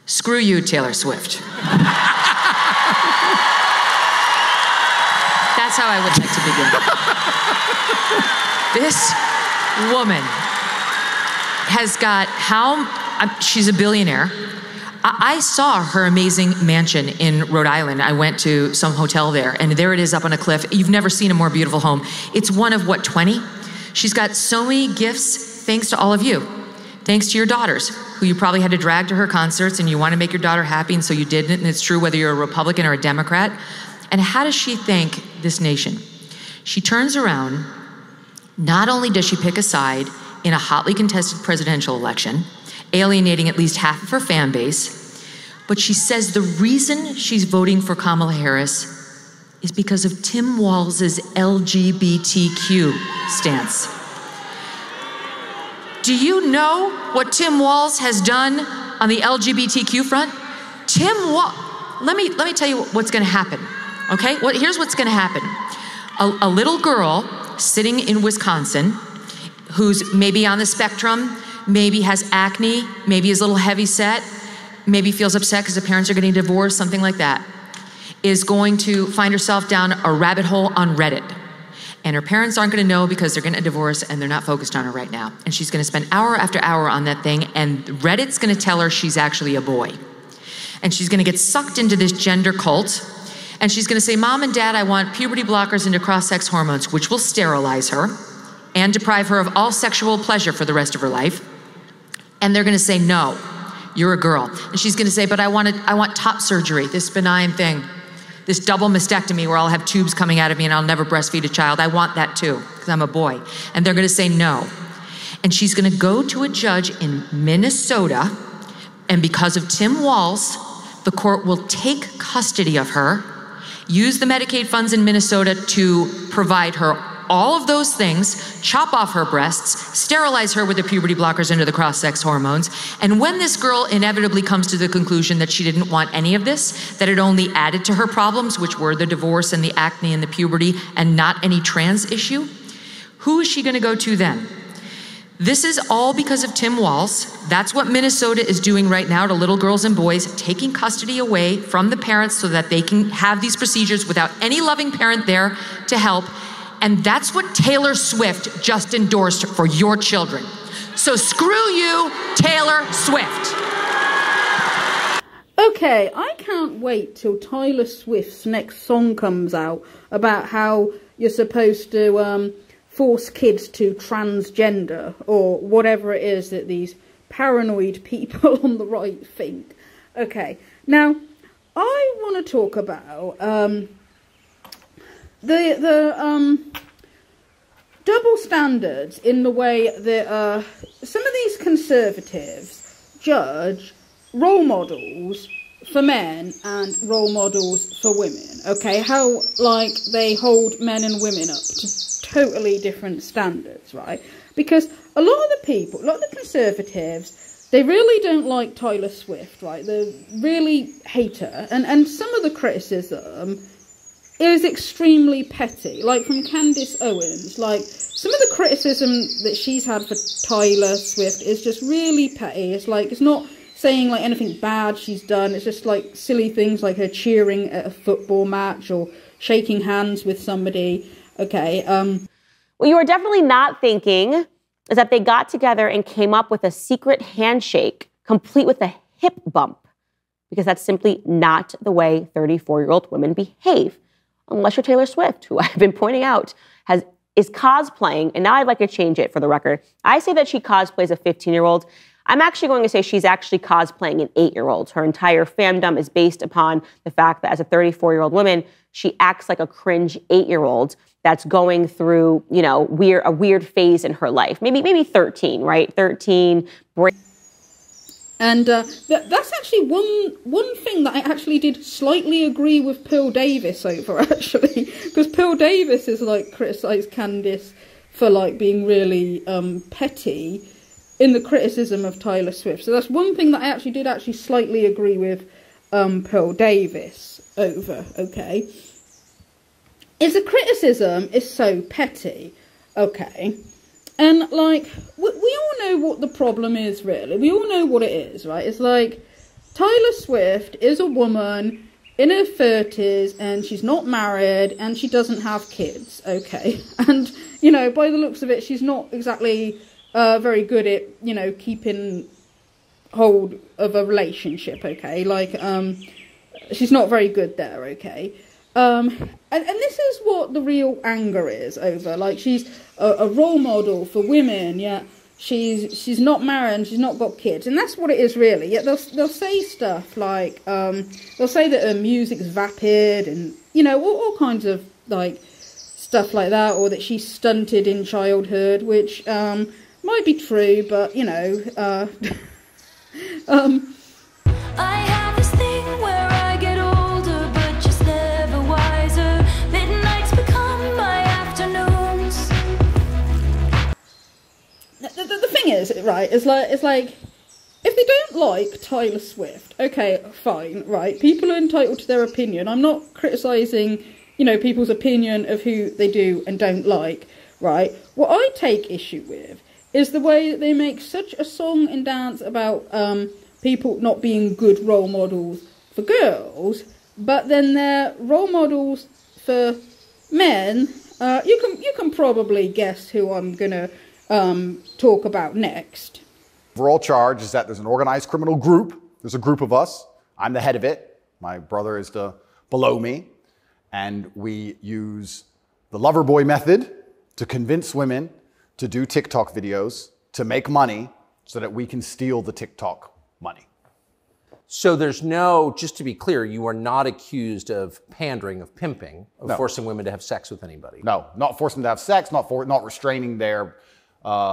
Screw you, Taylor Swift. That's how I would like to begin. This woman has got she's a billionaire. I saw her amazing mansion in Rhode Island. I went to some hotel there, and there it is up on a cliff. You've never seen a more beautiful home. It's one of, 20? She's got so many gifts thanks to all of you. Thanks to your daughters, who you probably had to drag to her concerts, and you want to make your daughter happy, and so you did it, and it's true whether you're a Republican or a Democrat. And how does she thank this nation? She turns around. Not only does she pick a side in a hotly contested presidential election, alienating at least half of her fan base, but she says the reason she's voting for Kamala Harris is because of Tim Walz's LGBTQ stance. Do you know what Tim Walz has done on the LGBTQ front? Let me tell you what's gonna happen, okay? Here's what's gonna happen. A little girl sitting in Wisconsin who's maybe on the spectrum, maybe has acne, maybe is a little heavy set, maybe feels upset because the parents are getting divorced, something like that, is going to find herself down a rabbit hole on Reddit. And her parents aren't gonna know because they're getting a divorce and they're not focused on her right now. And she's gonna spend hour after hour on that thing, and Reddit's gonna tell her she's actually a boy. And she's gonna get sucked into this gender cult, and she's gonna say, Mom and Dad, I want puberty blockers into cross-sex hormones, which will sterilize her and deprive her of all sexual pleasure for the rest of her life. And they're gonna say, no, you're a girl. And she's gonna say, but I want top surgery, this benign thing, this double mastectomy where I'll have tubes coming out of me and I'll never breastfeed a child. I want that too, because I'm a boy. And they're gonna say no. And she's gonna go to a judge in Minnesota, and because of Tim Walz, the court will take custody of her, use the Medicaid funds in Minnesota to provide her all of those things, chop off her breasts, sterilize her with the puberty blockers into the cross-sex hormones. And when this girl inevitably comes to the conclusion that she didn't want any of this, that it only added to her problems, which were the divorce and the acne and the puberty and not any trans issue, who is she gonna go to then? This is all because of Tim Walz. That's what Minnesota is doing right now to little girls and boys, taking custody away from the parents so that they can have these procedures without any loving parent there to help. And that's what Taylor Swift just endorsed for your children. So screw you, Taylor Swift. Okay, I can't wait till Taylor Swift's next song comes out about how you're supposed to force kids to transgender or whatever it is that these paranoid people on the right think. Okay, now I want to talk about the double standards in the way that some of these conservatives judge role models for men and role models for women. Okay, how like they hold men and women up to totally different standards, right? Because a lot of the conservatives, they really don't like Taylor Swift, right? They really hate her, and some of the criticism is extremely petty, like from Candace Owens. Like some of the criticism that she's had for Taylor Swift is just really petty. It's like, it's not saying like anything bad she's done, it's just like silly things like her cheering at a football match or shaking hands with somebody. Okay. What you are definitely not thinking is that they got together and came up with a secret handshake, complete with a hip bump, because that's simply not the way 34-year-old women behave. Unless you're Taylor Swift, who I've been pointing out is cosplaying, and now I'd like to change it for the record. I say that she cosplays a 15-year-old. I'm actually going to say she's actually cosplaying an 8-year-old. Her entire fandom is based upon the fact that as a 34-year-old woman, she acts like a cringe 8-year-old that's going through, you know, a weird phase in her life. Maybe 13, right? 13. And that's actually one thing that I actually did slightly agree with Pearl Davis over, actually. Because Pearl Davis is, like, criticised Candace for, like, being really petty in the criticism of Taylor Swift. So that's one thing that I actually did slightly agree with Pearl Davis over, okay? Is the criticism is so petty, okay? And, like, we all know what the problem is, really. We all know what it is, right? It's like, Taylor Swift is a woman in her 30s, and she's not married, and she doesn't have kids, okay? And, you know, by the looks of it, she's not exactly very good at, you know, keeping hold of a relationship, okay? Like, she's not very good there, okay? And this is what the real anger is over. Like, she's a role model for women, yeah? She's not married and she's not got kids, and that's what it is really. Yet they'll say stuff like they'll say that her music's vapid and, you know, all kinds of like stuff like that, or that she's stunted in childhood, which might be true, but you know, I have this thing where I get older, but just never wiser. Midnights become my afternoons. The thing is, right, it's like if they don't like Taylor Swift, okay, fine, right, people are entitled to their opinion. I'm not criticising, you know, people's opinion of who they do and don't like, right? What I take issue with is the way that they make such a song and dance about people not being good role models for girls, but then they're role models for men. You can probably guess who I'm gonna talk about next. Overall charge is that there's an organized criminal group. There's a group of us. I'm the head of it. My brother is below me. And we use the lover boy method to convince women to do TikTok videos to make money so that we can steal the TikTok money. So there's no, just to be clear, you are not accused of pandering, of pimping, of forcing women to have sex with anybody. No, not forcing them to have sex, not restraining their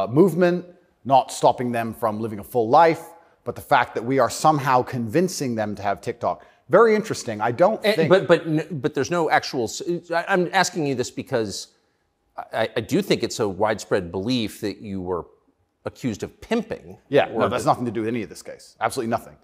movement, not stopping them from living a full life, but the fact that we are somehow convincing them to have TikTok. Very interesting. I don't think... But there's no actual... I'm asking you this because I do think it's a widespread belief that you were accused of pimping. Yeah, no, that's nothing to do with any of this case. Absolutely nothing.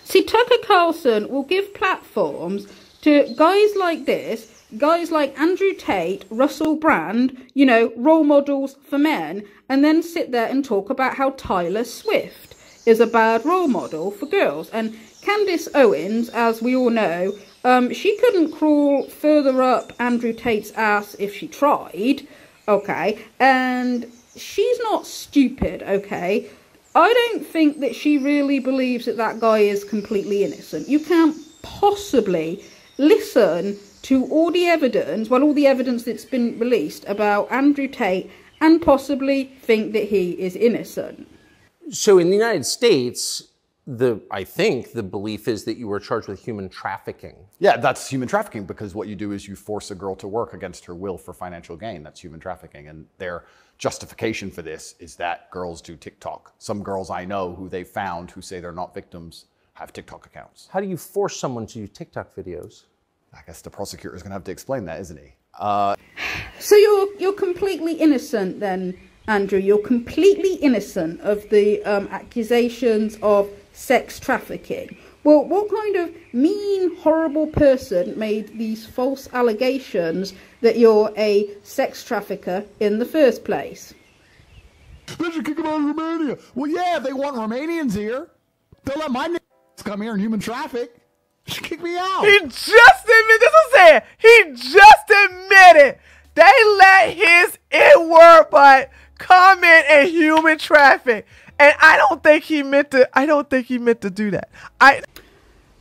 See, Tucker Carlson will give platforms to guys like this, guys like Andrew Tate, Russell Brand, you know, role models for men, and then sit there and talk about how Taylor Swift is a bad role model for girls. And Candace Owens, as we all know, she couldn't crawl further up Andrew Tate's ass if she tried, okay? And she's not stupid, okay? I don't think that she really believes that that guy is completely innocent. You can't possibly listen to all the evidence, well, all the evidence that's been released about Andrew Tate and possibly think that he is innocent. So in the United States, I think the belief is that you were charged with human trafficking. Yeah, that's human trafficking because what you do is you force a girl to work against her will for financial gain. That's human trafficking. And their justification for this is that girls do TikTok. Some girls I know who they found who say they're not victims have TikTok accounts. How do you force someone to do TikTok videos? I guess the prosecutor is going to have to explain that, isn't he? So you're completely innocent then, Andrew. You're completely innocent of the accusations of sex trafficking. Well, what kind of mean, horrible person made these false allegations that you're a sex trafficker in the first place? They should kick him out of Romania. Well, yeah, if they want Romanians here, they'll let my come here and human traffic. They should kick me out. He just admitted, this is saying, he just admitted they let his N-word butt come in and human traffic. And I don't think he meant to do that.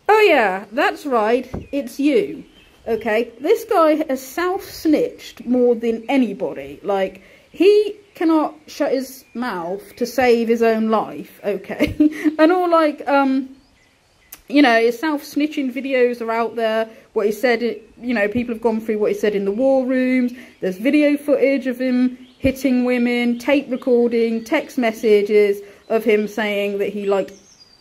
Oh yeah, that's right, it's you. Okay, this guy has self-snitched more than anybody. Like, he cannot shut his mouth to save his own life, okay? And all like, you know, his self-snitching videos are out there. What he said, you know, people have gone through what he said in the war rooms. There's video footage of him hitting women, tape recording, text messages of him saying that he, like,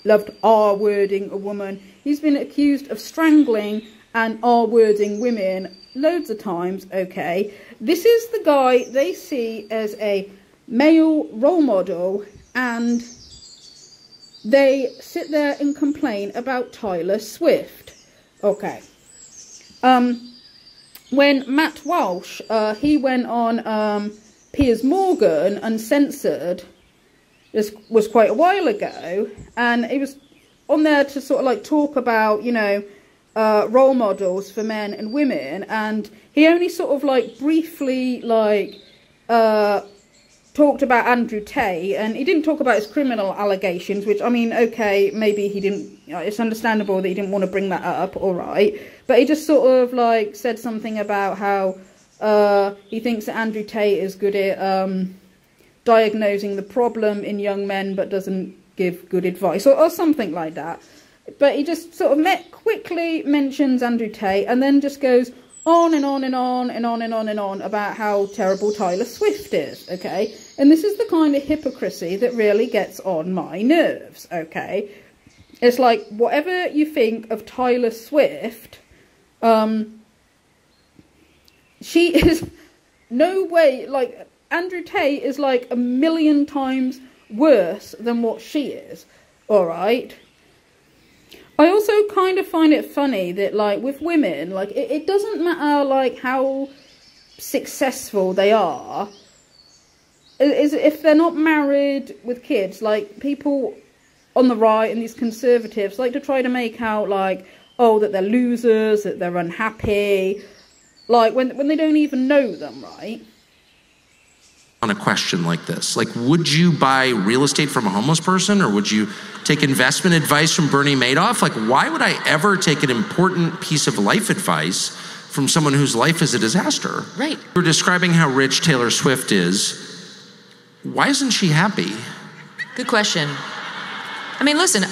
loved R-wording a woman. He's been accused of strangling and R-wording women loads of times, okay? This is the guy they see as a male role model, and they sit there and complain about Taylor Swift. Okay. When Matt Walsh, he went on Piers Morgan Uncensored, this was quite a while ago, and he was on there to sort of like talk about, you know, role models for men and women, and he only sort of like briefly like talked about Andrew Tate, and he didn't talk about his criminal allegations, which, I mean, okay, maybe he didn't, you know, it's understandable that he didn't want to bring that up, all right, but he just sort of like said something about how he thinks that Andrew Tate is good at diagnosing the problem in young men but doesn't give good advice, or something like that. But he just sort of quickly mentions Andrew Tate and then just goes on and on and on and on and on and on about how terrible Taylor Swift is, okay? And this is the kind of hypocrisy that really gets on my nerves, okay? It's like, whatever you think of Taylor Swift, she is no way, like, Andrew Tate is like 1,000,000 times worse than what she is, alright? I also kind of find it funny that, like, with women, like, it doesn't matter, like, how successful they are. If they're not married with kids, like, people on the right and these conservatives like to try to make out, like, oh, that they're losers, that they're unhappy, like, when they don't even know them, right? On a question like this, like, would you buy real estate from a homeless person, or would you take investment advice from Bernie Madoff? Like, why would I ever take an important piece of life advice from someone whose life is a disaster? Right. You're describing how rich Taylor Swift is. Why isn't she happy? Good question. I mean, listen,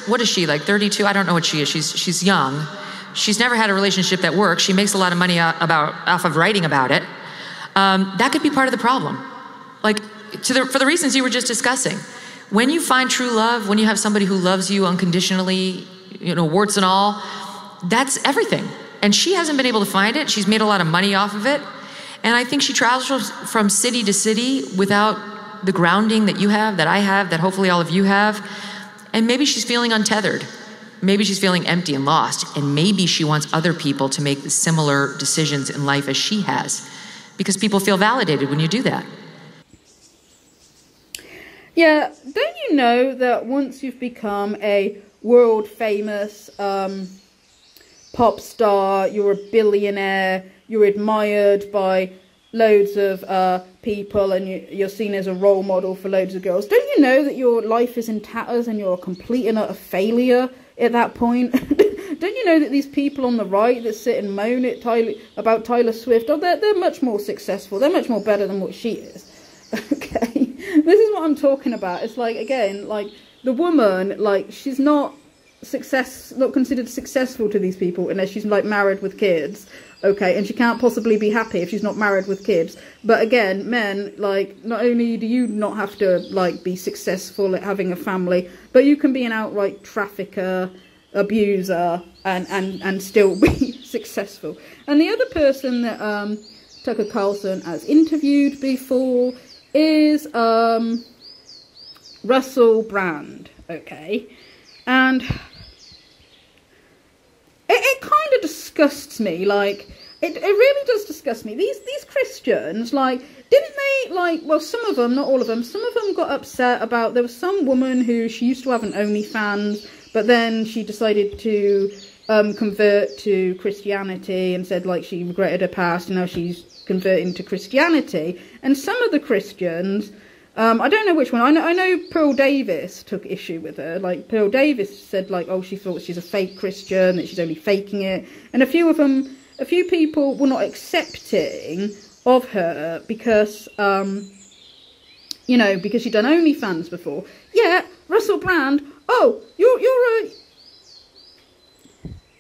what is she, like 32? I don't know what she is. She's young. She's never had a relationship that works. She makes a lot of money off of writing about it. That could be part of the problem. Like, for the reasons you were just discussing. When you find true love, when you have somebody who loves you unconditionally, you know, warts and all, that's everything. And she hasn't been able to find it. She's made a lot of money off of it. And I think she travels from city to city without the grounding that you have, that I have, that hopefully all of you have. And maybe she's feeling untethered. Maybe she's feeling empty and lost. And maybe she wants other people to make similar decisions in life as she has. Because people feel validated when you do that. Yeah, don't you know that once you've become a world famous pop star, you're a billionaire, you're admired by loads of people, and you're seen as a role model for loads of girls, don't you know that your life is in tatters and you're a complete and utter failure at that point? Don't you know that these people on the right that sit and moan about Taylor Swift, oh, they're much more successful, they're much more better than what she is? Okay, this is what I'm talking about. It's like, again, like, the woman, like, she's not considered successful to these people unless she's, like, married with kids, okay, and she can't possibly be happy if she's not married with kids. But again, men, like, not only do you not have to, like, be successful at having a family, but you can be an outright trafficker, abuser, and still be successful. And the other person that Tucker Carlson has interviewed before is Russell Brand, okay? And it kind of disgusts me, like, it really does disgust me. These Christians, like, didn't they, like, well, some of them, not all of them, some of them got upset about, there was some woman who, she used to have an OnlyFans, but then she decided to convert to Christianity and said, like, she regretted her past and now she's converting to Christianity. And some of the Christians, I don't know which one, I know Pearl Davis took issue with her. Like, Pearl Davis said, like, oh, she thought she's a fake Christian, that she's only faking it. And a few people were not accepting of her because, you know, because she'd done OnlyFans before. Yeah, Russell Brand, oh, you're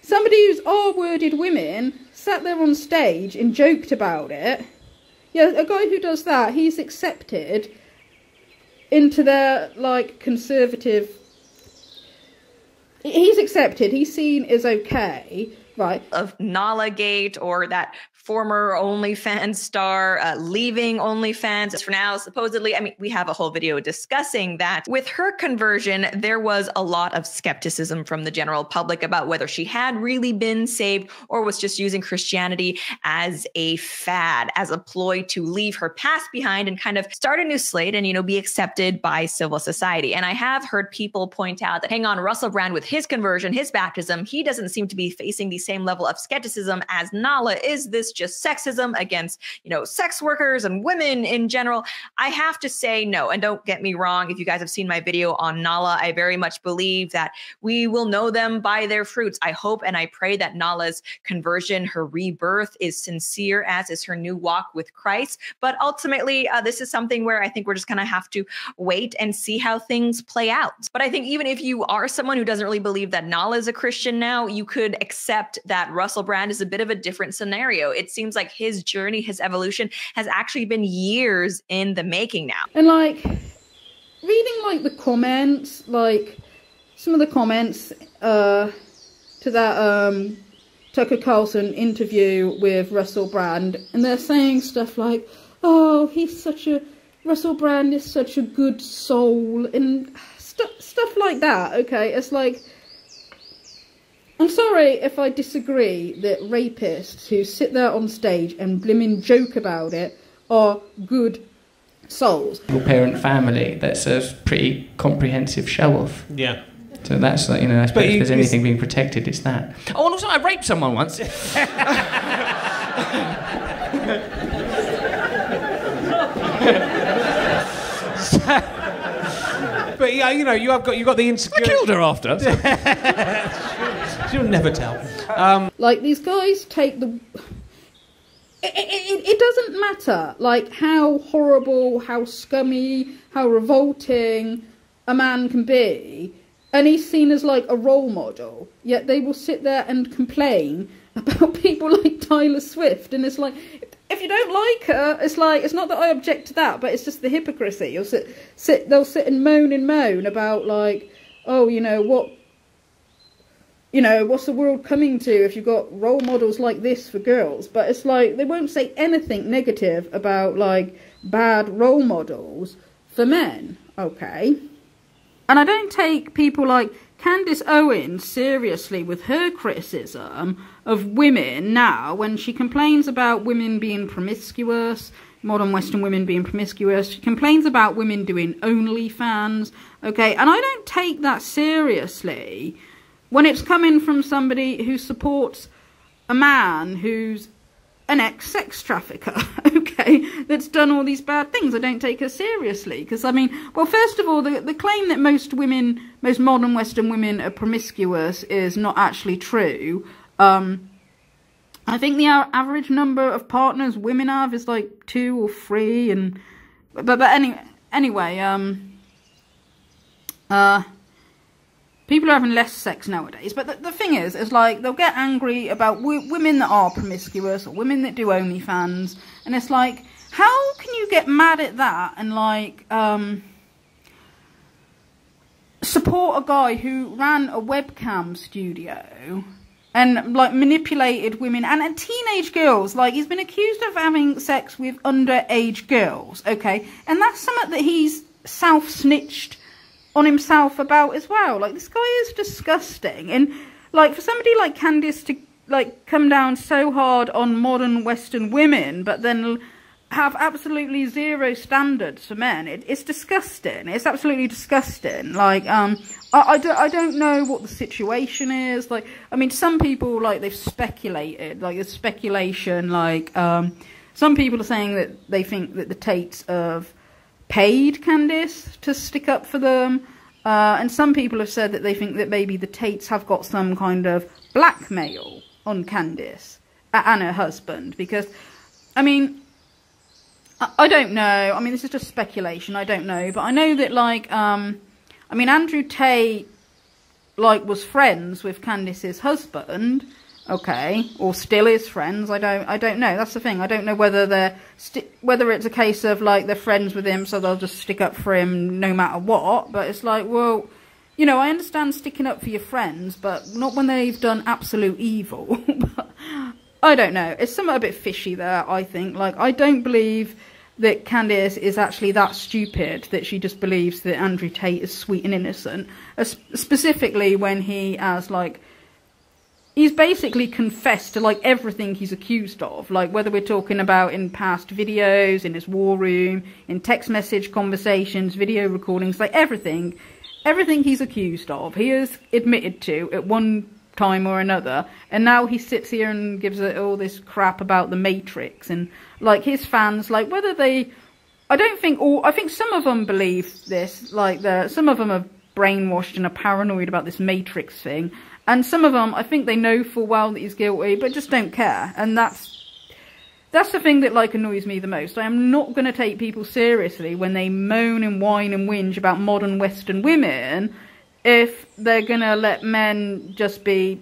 somebody who's R-worded women, sat there on stage and joked about it. Yeah, a guy who does that, he's accepted into their, like, conservative... He's accepted, he's seen as okay, right? Of Nalagate or that former OnlyFans star, leaving OnlyFans for now, supposedly. I mean, we have a whole video discussing that. With her conversion, there was a lot of skepticism from the general public about whether she had really been saved or was just using Christianity as a fad, as a ploy to leave her past behind and kind of start a new slate and, be accepted by civil society. And I have heard people point out that, hang on, Russell Brand with his conversion, his baptism, he doesn't seem to be facing the same level of skepticism as Nala. Is this just sexism against, sex workers and women in general? I have to say no. And don't get me wrong, if you guys have seen my video on Nala, I very much believe that we will know them by their fruits. I hope and I pray that Nala's conversion, her rebirth, is sincere, as is her new walk with Christ. But ultimately, this is something where I think we're just going to have to wait and see how things play out. But I think even if you are someone who doesn't really believe that Nala is a Christian now, you could accept that Russell Brand is a bit of a different scenario. It seems like his journey, his evolution has actually been years in the making now. And reading the comments, some of the comments to that Tucker Carlson interview with Russell Brand, and they're saying stuff like, oh, Russell Brand is such a good soul, and stuff like that, okay? It's like, I'm sorry if I disagree that rapists who sit there on stage and blimmin' joke about it are good souls. Parent family, that's a pretty comprehensive show-off. Yeah. So that's I suppose if there's anything being protected, it's that. Oh, and also I raped someone once. But yeah, you've got the insecurity. I killed her after. She'll never tell. These guys take the. It doesn't matter how horrible, how scummy, how revolting a man can be, and he's seen as a role model. Yet they will sit there and complain about people like Taylor Swift, and it's if you don't like her, it's not that I object to that, but it's just the hypocrisy. They'll sit and moan about what's the world coming to if you've got role models like this for girls? But it's they won't say anything negative about bad role models for men, okay? And I don't take people like Candace Owens seriously with her criticism of women now when she complains about women being promiscuous, modern Western women being promiscuous. She complains about women doing OnlyFans, okay? And I don't take that seriously when it's coming from somebody who supports a man who's an ex-sex trafficker, okay, that's done all these bad things. I don't take her seriously because, first of all, the claim that most modern Western women are promiscuous is not actually true. I think the average number of partners women have is 2 or 3, but anyway, people are having less sex nowadays. But the thing is they'll get angry about women that are promiscuous or women that do OnlyFans. And it's how can you get mad at that and support a guy who ran a webcam studio and manipulated women and teenage girls? He's been accused of having sex with underage girls, okay? And that's something that he's self-snitched on himself about as well. This guy is disgusting. And for somebody like Candace to come down so hard on modern Western women but then have absolutely zero standards for men, it's disgusting. It's absolutely disgusting. I don't know what the situation is. Some people they've speculated. There's speculation. Some people are saying that they think that the Tates have paid Candace to stick up for them, and some people have said that they think that maybe the Tates have got some kind of blackmail on Candace and her husband, because I don't know. This is just speculation. I don't know, but I know that Andrew Tate was friends with Candace's husband, okay, or still is friends. I don't know. That's the thing. I don't know whether whether it's a case of they're friends with him, so they'll just stick up for him no matter what. But it's well, I understand sticking up for your friends, but not when they've done absolute evil. But I don't know. It's somewhat a bit fishy there, I think. Like, I don't believe that Candice is actually that stupid that she just believes that Andrew Tate is sweet and innocent. Specifically when he has, like, he's basically confessed to, like, everything he's accused of. Like, whether we're talking about in past videos, in his war room, in text message conversations, video recordings, like, everything he's accused of, he has admitted to at one time or another, and now he sits here and gives it all this crap about the Matrix, and like his fans, like whether they, I think some of them believe this, like some of them are brainwashed and are paranoid about this Matrix thing, and some of them, I think they know full well that he's guilty, but just don't care, and that's the thing that like annoys me the most. I am not going to take people seriously when they moan and whine and whinge about modern Western women if they're going to let men just be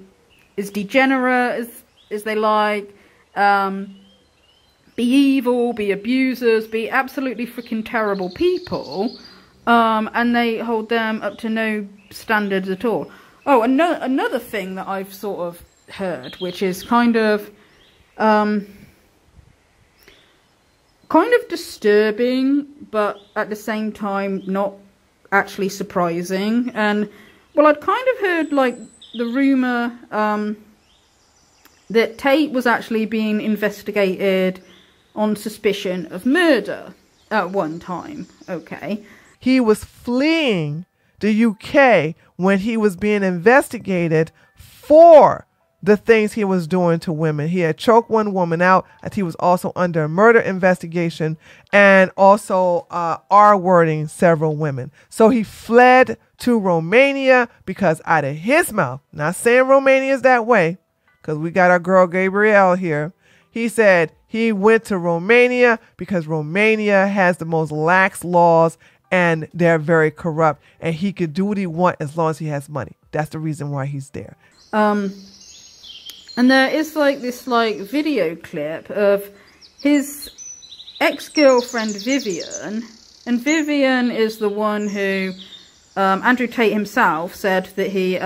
as degenerate as they like, be evil, be abusers, be absolutely freaking terrible people, and they hold them up to no standards at all. Oh, another thing that I've sort of heard, which is kind of disturbing, but at the same time not actually surprising. And well, I'd kind of heard like the rumour that Tate was actually being investigated on suspicion of murder at one time. Okay. He was fleeing the UK when he was being investigated for the things he was doing to women. He had choked one woman out, and he was also under a murder investigation and also R-wording several women. So he fled to Romania because out of his mouth, not saying Romania is that way, because we got our girl Gabrielle here, he said he went to Romania because Romania has the most lax laws and they're very corrupt, and he could do what he wants as long as he has money. That's the reason why he's there. And there is like this like video clip of his ex-girlfriend Vivian, and Vivian is the one who Andrew Tate himself said that he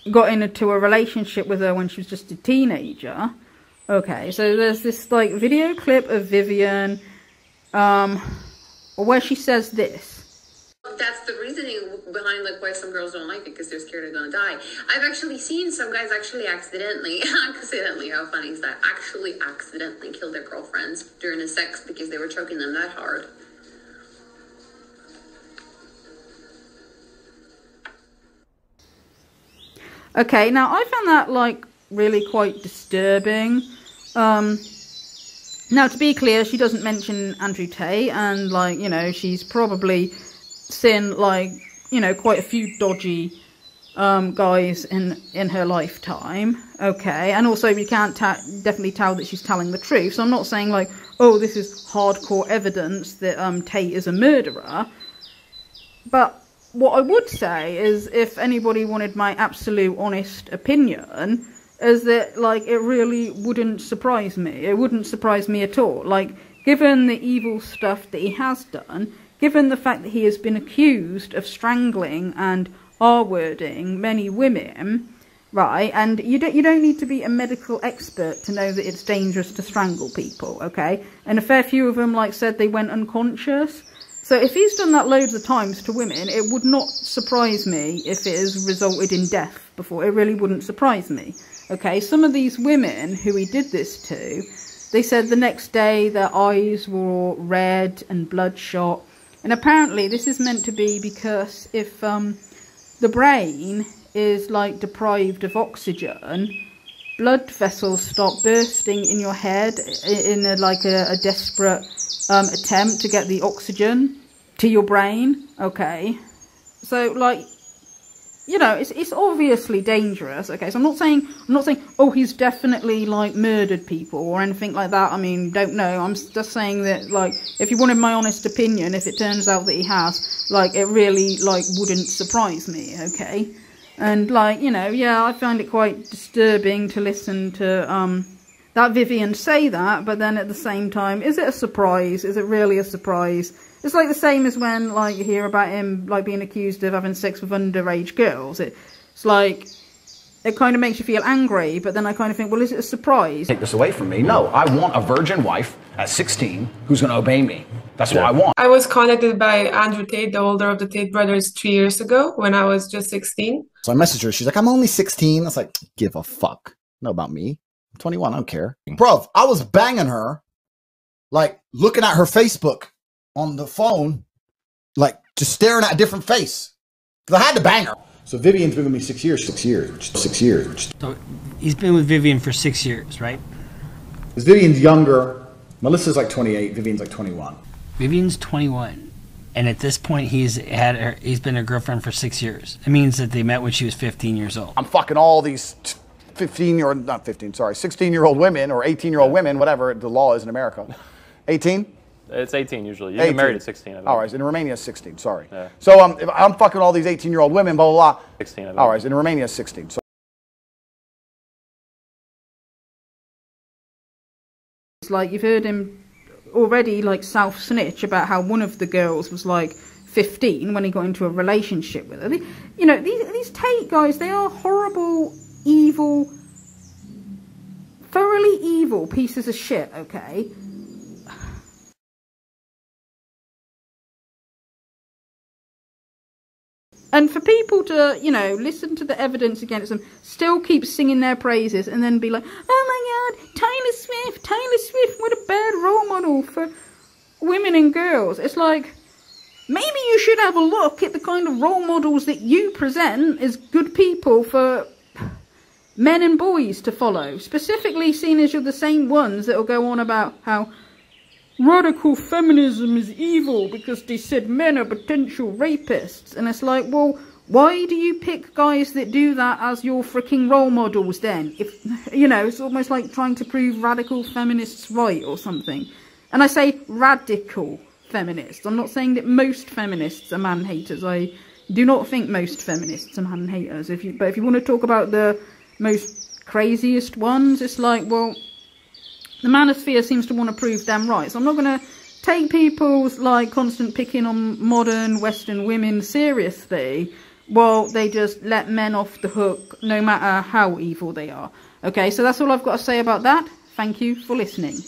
got into a relationship with her when she was just a teenager. Okay, so there's this like video clip of Vivian where she says this. That's the reasoning behind like why some girls don't like it, because they're scared they're gonna die. I've actually seen some guys actually accidentally, how funny is that? Accidentally kill their girlfriends during a sex because they were choking them that hard. Okay, now I found that like really quite disturbing. Now to be clear, she doesn't mention Andrew Tate, and like, you know, she's probably seen like, you know, quite a few dodgy guys in her lifetime. Okay, and also you can't definitely tell that she's telling the truth. So I'm not saying like, oh, this is hardcore evidence that Tate is a murderer. But what I would say is, if anybody wanted my absolute honest opinion, is that like it really wouldn't surprise me. It wouldn't surprise me at all. Like, given the evil stuff that he has done, given the fact that he has been accused of strangling and R-wording many women, right? And you don't need to be a medical expert to know that it's dangerous to strangle people, okay? And a fair few of them, like, said they went unconscious. So if he's done that loads of times to women, it would not surprise me if it has resulted in death before. It really wouldn't surprise me, okay? Some of these women who he did this to, they said the next day their eyes were all red and bloodshot. And apparently this is meant to be because if the brain is like deprived of oxygen, blood vessels start bursting in your head in a desperate attempt to get the oxygen to your brain. Okay, so like, you know, it's obviously dangerous. Okay, so I'm not saying oh, he's definitely like murdered people or anything like that. I mean, don't know. I'm just saying that, like, if you wanted my honest opinion, if it turns out that he has, like, it really like wouldn't surprise me. Okay, and like, you know, yeah, I find it quite disturbing to listen to that Vivian say that, but then at the same time, is it a surprise? Is it really a surprise? It's like the same as when, like, you hear about him, like, being accused of having sex with underage girls. It's like, it kind of makes you feel angry, but then I kind of think, well, is it a surprise? Take this away from me. No, I want a virgin wife at 16 who's going to obey me. That's what I want. I was contacted by Andrew Tate, the older of the Tate brothers, 3 years ago when I was just 16. So I messaged her. She's like, I'm only 16. I was like, give a fuck. Know about me. I'm 21. I don't care. Bruv, I was banging her, like looking at her Facebook on the phone, like just staring at a different face. Because I had to bang her. So Vivian's been with me 6 years. 6 years. 6 years. So he's been with Vivian for 6 years, right? Because Vivian's younger. Melissa's like 28. Vivian's like 21. Vivian's 21. And at this point, he's been a girlfriend for 6 years. It means that they met when she was 15 years old. I'm fucking all these 16-year-old women or 18-year-old women, whatever the law is in America. 18? It's 18 usually. You get married at 16, I think. All right, in Romania it's 16, sorry. Yeah. So if I'm fucking all these 18-year-old women, blah, blah, blah. 16, I think. All right, in Romania it's 16. So It's like you've heard him already like self-snitch about how one of the girls was like 15 when he got into a relationship with her. You know, these Tate guys, they are horrible, evil, thoroughly evil pieces of shit, okay? And for people to, you know, listen to the evidence against them, still keep singing their praises and then be like, oh my God, Taylor Swift, what a bad role model for women and girls. It's like, maybe you should have a look at the kind of role models that you present as good people for men and boys to follow. Specifically, seeing as you're the same ones that will go on about how radical feminism is evil because they said men are potential rapists. And it's like, well, why do you pick guys that do that as your freaking role models then? If, you know, it's almost like trying to prove radical feminists right or something. And I say radical feminists. I'm not saying that most feminists are man-haters. I do not think most feminists are man-haters. But if you want to talk about the most craziest ones, it's like, well, the manosphere seems to want to prove them right. So I'm not going to take people's like constant picking on modern Western women seriously while they just let men off the hook no matter how evil they are. Okay, so that's all I've got to say about that. Thank you for listening.